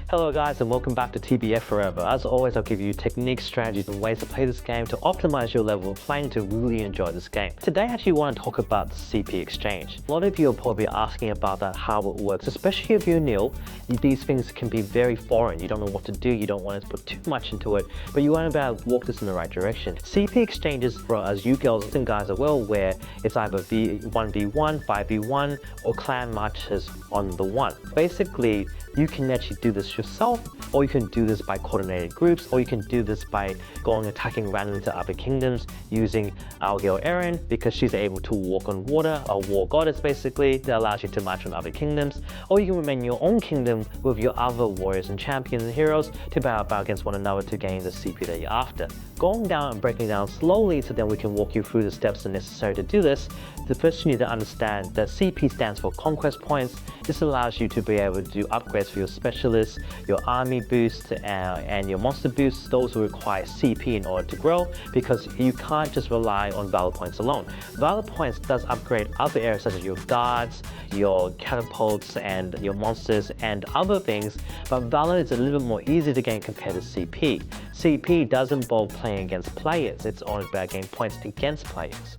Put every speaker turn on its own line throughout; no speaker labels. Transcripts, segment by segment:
Hello guys and welcome back to TBF Forever. As always, I'll give you techniques, strategies and ways to play this game to optimize your level of playing to really enjoy this game. Today I actually want to talk about the CP exchange. A lot of you are probably asking about that, how it works, especially if you're new. These things can be very foreign. You don't know what to do, you don't want to put too much into it, but you want to be able to walk this in the right direction. CP exchanges, as you girls and guys are well aware, it's either 1v1, 5v1 or clan matches on the one. Basically, you can actually do this yourself, or you can do this by coordinated groups, or you can do this by going attacking randomly to other kingdoms using our girl Erin, because she's able to walk on water, a war goddess basically, that allows you to match on other kingdoms. Or you can remain in your own kingdom with your other warriors and champions and heroes to battle against one another to gain the CP that you're after. Going down and breaking down slowly so then we can walk you through the steps necessary to do this, the first you need to understand that CP stands for Conquest Points. This allows you to be able to do upgrades for your specialists, your army boost, and your monster boosts. Those will require CP in order to grow, because you can't just rely on Valor Points alone. Valor Points does upgrade other areas such as your guards, your catapults, and your monsters and other things, but Valor is a little bit more easy to gain compared to CP. CP does involve playing against players. It's only about gaining points against players.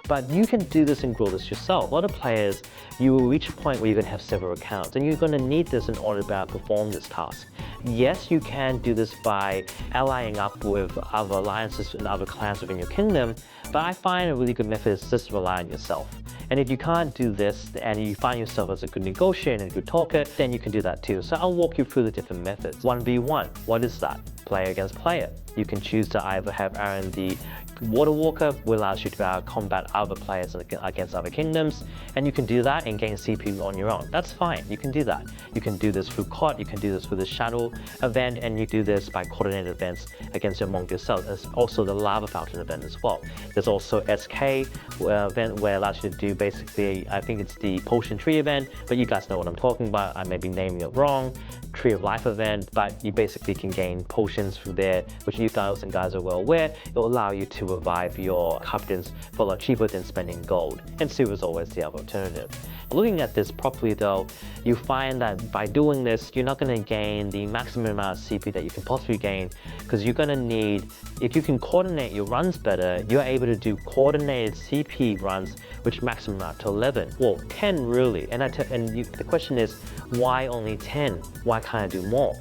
But you can do this and grow this yourself. A lot of players, you will reach a point where you're going to have several accounts, and you're going to need this in order to perform this task. Yes, you can do this by allying up with other alliances and other clans within your kingdom, but I find a really good method is just rely on yourself. And if you can't do this and you find yourself as a good negotiator and a good talker, then you can do that too. So I'll walk you through the different methods. 1v1, what is that? Player against player. You can choose to either have Erin the Water Walker, which allows you to combat other players against other kingdoms, and you can do that and gain CP on your own. That's fine, you can do that. You can do this through COD, you can do this with the Shadow event, and you do this by coordinated events against among yourself. There's also the Lava Fountain event as well. There's also SK event where it allows you to do basically, I think it's the Potion Tree event, but you guys know what I'm talking about. I may be naming it wrong. Tree of Life event, but you basically can gain potions through there, which you guys are well aware. It will allow you to revive your captains for a lot cheaper than spending gold, and silver is always the other alternative. Looking at this properly though, you find that by doing this, you're not going to gain the maximum amount of CP that you can possibly gain, because you're going to need, if you can coordinate your runs better, you're able to do coordinated CP runs which maximum out to 11, well 10 really, and the question is, why only 10? Why can't I do more?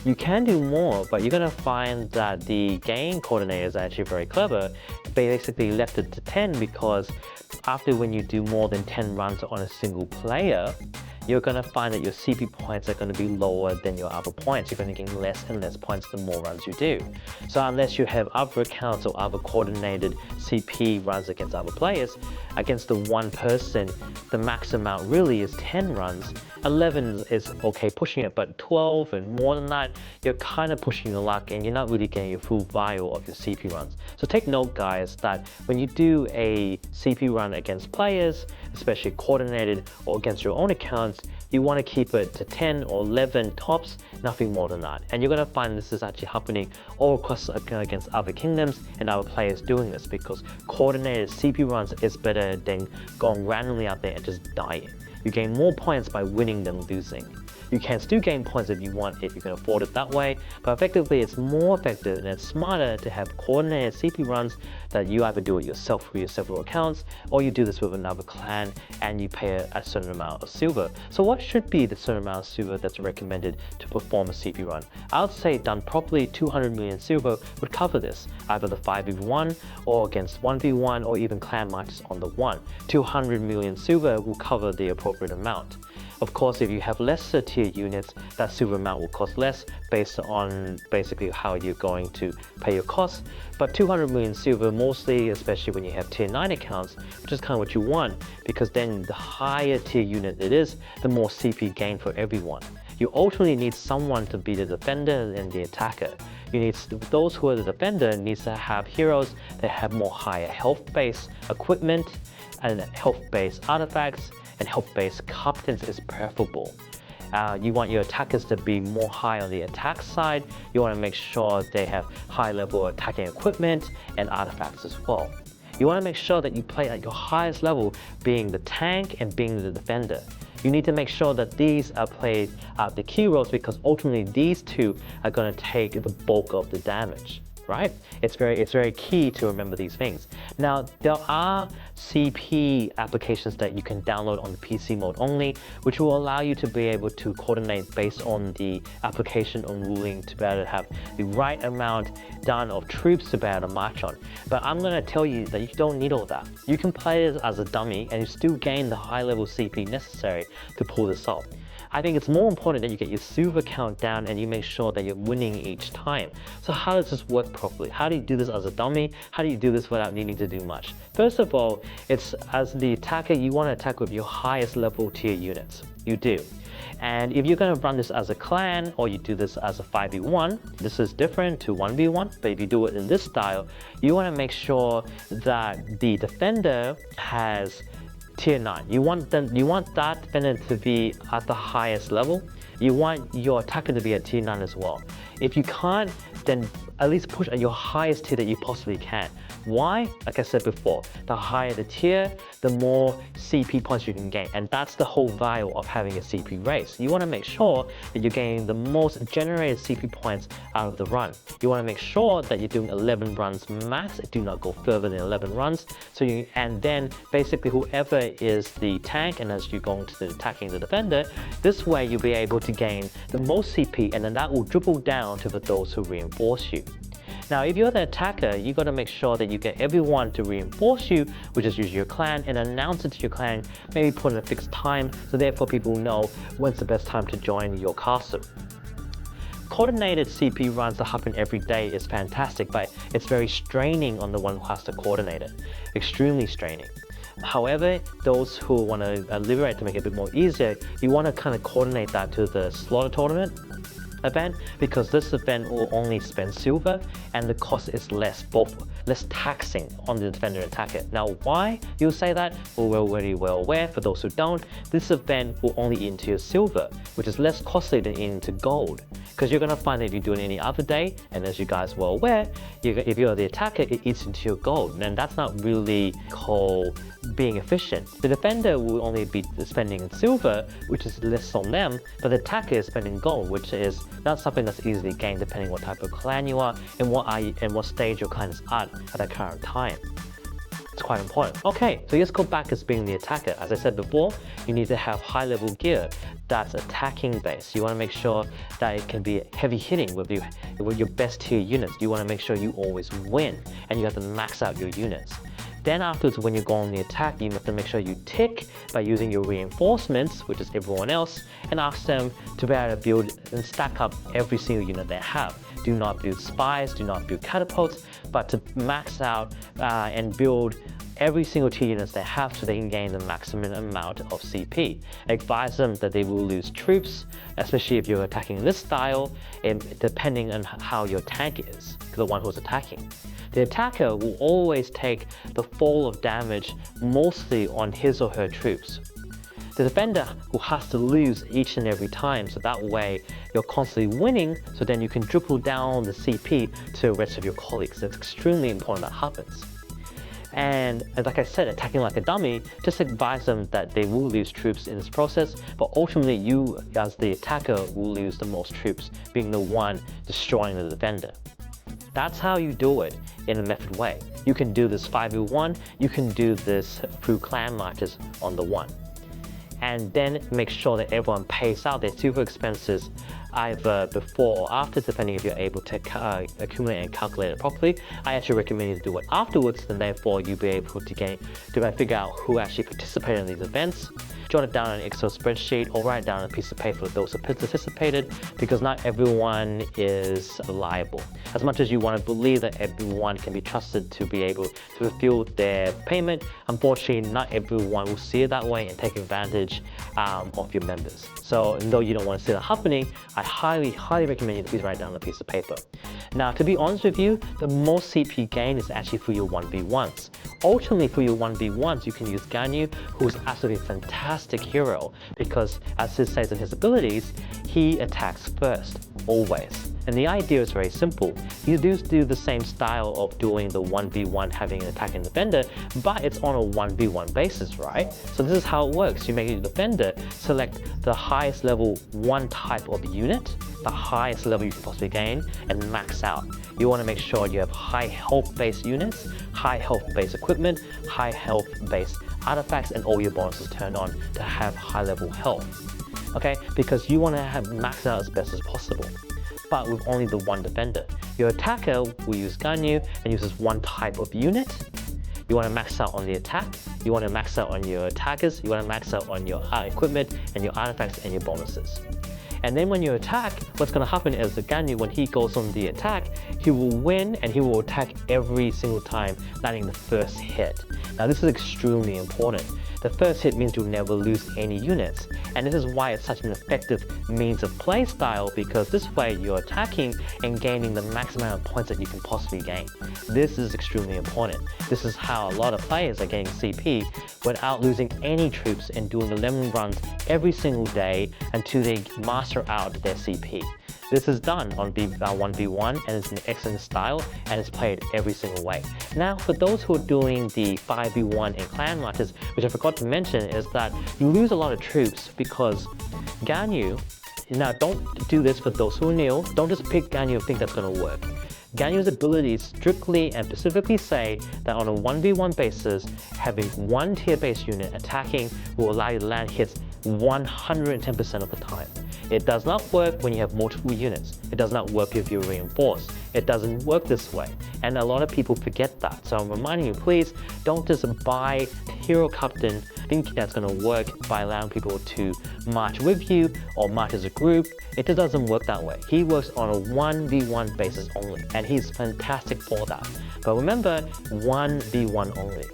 You can do more, but you're going to find that the game coordinator is actually very clever. They basically left it to 10 because after when you do more than 10 runs on a single player, you're going to find that your CP points are going to be lower than your other points. You're going to gain less and less points the more runs you do. So unless you have other accounts or other coordinated CP runs against other players, against the one person, the max amount really is 10 runs. 11 is okay pushing it, but 12 and more than that, you're kind of pushing your luck and you're not really getting your full value of your CP runs. So take note guys, that when you do a CP run against players, especially coordinated or against your own accounts, you want to keep it to 10 or 11 tops, nothing more than that. And you're going to find this is actually happening all across against other kingdoms and other players doing this, because coordinated CP runs is better than going randomly out there and just dying. You gain more points by winning than losing. You can still gain points if you want, if you can afford it that way, but effectively it's more effective and it's smarter to have coordinated CP runs that you either do it yourself through your several accounts, or you do this with another clan and you pay a certain amount of silver. So what should be the certain amount of silver that's recommended to perform a CP run? I would say done properly, 200 million silver would cover this, either the 5v1 or against 1v1 or even clan matches on the one. 200 million silver will cover the appropriate amount. Of course, if you have lesser tier units, that silver amount will cost less based on basically how you're going to pay your costs. But 200 million silver mostly, especially when you have tier 9 accounts, which is kind of what you want, because then the higher tier unit it is, the more CP gain for everyone. You ultimately need someone to be the defender and the attacker. You need those who are the defender needs to have heroes that have more higher health-based equipment and health-based artifacts, and health-based captains is preferable. You want your attackers to be more high on the attack side. You want to make sure they have high level attacking equipment and artifacts as well. You want to make sure that you play at your highest level, being the tank and being the defender. You need to make sure that these are played the key roles, because ultimately these two are going to take the bulk of the damage. Right? It's very key to remember these things. Now, there are CP applications that you can download on the PC mode only, which will allow you to be able to coordinate based on the application on ruling to be able to have the right amount done of troops to be able to march on. But I'm going to tell you that you don't need all that. You can play it as a dummy and you still gain the high level CP necessary to pull this off. I think it's more important that you get your silver count down and you make sure that you're winning each time. So how does this work properly? How do you do this as a dummy? How do you do this without needing to do much? First of all, it's as the attacker, you want to attack with your highest level tier units. You do. And if you're going to run this as a clan or you do this as a 5v1, this is different to 1v1, but if you do it in this style, you want to make sure that the defender has tier 9. You want that defender to be at the highest level. You want your attacker to be at tier 9 as well. If you can't, then at least push at your highest tier that you possibly can. Why? Like I said before, the higher the tier, the more CP points you can gain. And that's the whole value of having a CP race. You want to make sure that you're getting the most generated CP points out of the run. You want to make sure that you're doing 11 runs max. Do not go further than 11 runs. And then basically whoever is the tank, and as you go into attacking the defender, this way you'll be able to gain the most CP, and then that will dribble down to those who reinforce you. Now, if you're the attacker, you got to make sure that you get everyone to reinforce you, which is usually your clan, and announce it to your clan, maybe put in a fixed time, so therefore people know when's the best time to join your castle. Coordinated CP runs that happen every day is fantastic, but it's very straining on the one who has to coordinate it. Extremely straining. However, those who want to liberate to make it a bit more easier, you want to kind of coordinate that to the slaughter tournament event, because this event will only spend silver and the cost is less taxing on the defender and attacker. Now, why you say that? Well, we're already well aware. For those who don't, this event will only eat into your silver, which is less costly than eating into gold. Because you're going to find that if you do it any other day, and as you guys are well aware, if you're the attacker, it eats into your gold, and that's not really called being efficient. The defender will only be spending silver, which is less on them, but the attacker is spending gold, which is not something that's easily gained depending what type of clan you are and what stage your clan is at that current time. It's quite important. Okay, so let's go back as being the attacker. As I said before, you need to have high level gear that's attacking based. You want to make sure that it can be heavy hitting with your best tier units. You want to make sure you always win, and you have to max out your units. Then afterwards, when you go on the attack, you have to make sure you tick by using your reinforcements, which is everyone else, and ask them to be able to build and stack up every single unit they have. Do not build spies, do not build catapults, but to max out and build every single tier units they have so they can gain the maximum amount of CP. Advise them that they will lose troops, especially if you're attacking this style, and depending on how your tank is, the one who's attacking. The attacker will always take the fall of damage mostly on his or her troops. The defender who has to lose each and every time, so that way you're constantly winning, so then you can triple down the CP to the rest of your colleagues. It's extremely important that happens. And like I said, attacking like a dummy, just advise them that they will lose troops in this process, but ultimately you as the attacker will lose the most troops, being the one destroying the defender. That's how you do it in a method way. You can do this 5v1, you can do this through clan marches on the 1. And then make sure that everyone pays out their silver expenses either before or after, depending if you're able to accumulate and calculate it properly. I actually recommend you to do it afterwards, and therefore you'll be able to figure out who actually participated in these events. Jot it down on an Excel spreadsheet or write it down on a piece of paper for those who participated, because not everyone is reliable. As much as you want to believe that everyone can be trusted to be able to fulfill their payment, unfortunately not everyone will see it that way and take advantage of your members. So though you don't want to see that happening, I highly recommend you to please write it down on a piece of paper. Now, to be honest with you, the most CP gain is actually for your 1v1s. Ultimately, for your 1v1s, you can use Ganyu, who's absolutely a fantastic hero, because as it says in his abilities, he attacks first, always. And the idea is very simple. You do the same style of doing the 1v1, having an attack and defender, but it's on a 1v1 basis, right? So this is how it works. You make a defender, select the highest level one type of unit, the highest level you can possibly gain, and max out. You want to make sure you have high health based units, high health based equipment, high health based artifacts, and all your bonuses turned on to have high level health. Okay, because you want to have maxed out as best as possible, but with only the one defender. Your attacker will use Ganyu and uses one type of unit. You want to max out on the attack, you want to max out on your attackers, you want to max out on your equipment and your artifacts and your bonuses. And then when you attack, what's going to happen is the Ganyu, when he goes on the attack, he will win and he will attack every single time, landing the first hit. Now this is extremely important. The first hit means you'll never lose any units, and this is why it's such an effective means of play style, because this way you're attacking and gaining the max amount of points that you can possibly gain. This is extremely important. This is how a lot of players are getting CP without losing any troops and doing 11 runs every single day until they master out their CP. This is done on 1v1 and it's an excellent style and it's played every single way. Now for those who are doing the 5v1 and clan matches, which I forgot to mention, is that you lose a lot of troops because Ganyu, now don't do this for those who are new, don't just pick Ganyu and think that's going to work. Ganyu's abilities strictly and specifically say that on a 1v1 basis, having one tier-based unit attacking will allow you to land hits 110% of the time. It does not work when you have multiple units. It does not work if you're reinforced. It doesn't work this way. And a lot of people forget that. So I'm reminding you, please don't just buy Hero Captain thinking that's going to work by allowing people to march with you or march as a group. It just doesn't work that way. He works on a 1v1 basis only, and he's fantastic for that. But remember, 1v1 only.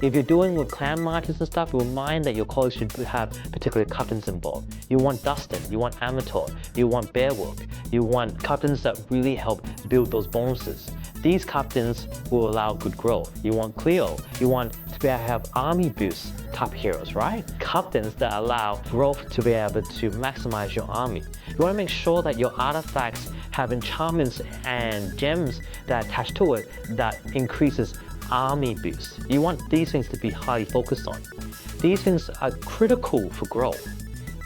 If you're doing with clan marches and stuff, remind that your college should have particular captains involved. You want Dustin, you want Amator, you want Beowulf, you want captains that really help build those bonuses. These captains will allow good growth. You want Cleo, you want to be able to have army boost type heroes, right? Captains that allow growth to be able to maximize your army. You want to make sure that your artifacts have enchantments and gems that attach to it that increases army boost. You want these things to be highly focused on. These things are critical for growth,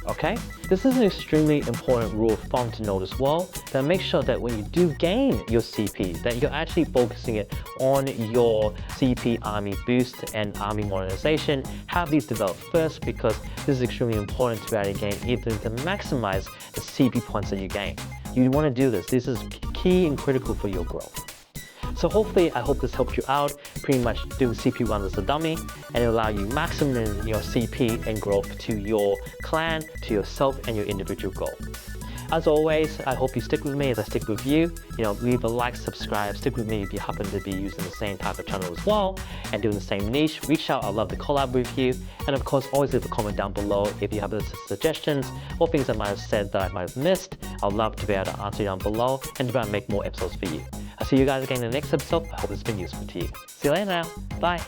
okay? This is an extremely important rule of thumb to note as well, that make sure that when you do gain your CP, that you're actually focusing it on your CP army boost and army modernization. Have these developed first, because this is extremely important to be able to gain, even to maximize the CP points that you gain. You want to do this. This is key and critical for your growth. So hopefully, I hope this helped you out, pretty much doing CP runs as a dummy, and it will allow you maximum your CP and growth to your clan, to yourself, and your individual goal. As always, I hope you stick with me as I stick with you. Leave a like, subscribe, stick with me if you happen to be using the same type of channel as well, and doing the same niche. Reach out, I'd love to collab with you. And of course, always leave a comment down below if you have suggestions or things I might have said that I might have missed. I'd love to be able to answer you down below and to be able to make more episodes for you. I'll see you guys again in the next episode. I hope it's been useful to you. See you later now. Bye.